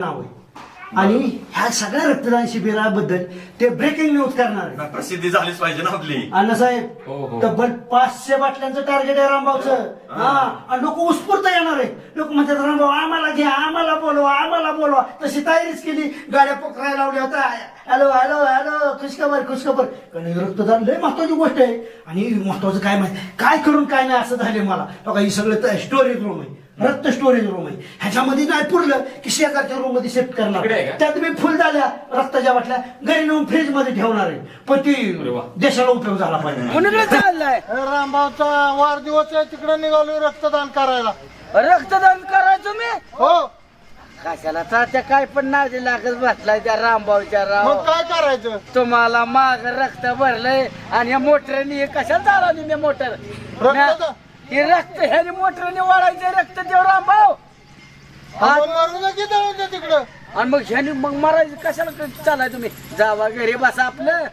नाव आहे आणि ह्या सगळ्या रक्तदान शिबिराबद्दल ते ब्रेकिंग न्यूज करणार आहे. प्रसिद्धी झालीच पाहिजे ना आपली. अण्णासाहेब हो. तब्बल 500 बाटल्यांचं टार्गेट आहे रामभाऊचं. हा आणि लोक उत्स्फूर्त येणार आहे. लोक म्हणतात रामभाऊ आम्हाला घ्या, आम्हाला बोलवा. तशी तयारीच केली, गाड्या पोखरायला लावल्या होत्या. हॅलो खुशखबर. कारण रक्तदान लय महत्वाची गोष्ट आहे. आणि महत्वाचं काय माहिती काय करून काय नाही असं झाले मला. बघा ही सगळं स्टोरेज रूम आहे, रक्त स्टोरेज रूम आहे. ह्याच्यामध्ये नाही पुरलं की शेजारच्या रूम मध्ये शिफ्ट करणार. त्यात मी फुल झाल्या रक्ताच्या बाटल्या घरी नेऊन फ्रीज मध्ये ठेवणार आहे. पण ती देशाला उपयोग झाला पाहिजे. चाललाय रामभाऊचा वाढदिवस आहे, तिकडे निघालोय रक्तदान करायला. रक्तदान करायचं मी हो, कशाला तात्या काय पण नादी लागत बसलाय त्या रामभाऊच्या मग राव. काय करायचं? तुम्हाला माग रक्त भरलंय आणि या मोटरने कशाला चालवली मी मोटर? रक्तदान? हे रक्त ह्याने मोटरने वाढायचं रक्त देव रामभाऊ. आपण मारू दे की जाऊ दे तिकडं. आणि मग ह्याने मग मारायचं कशाला चालाय तुम्ही? जावा घरी बसा आपलं.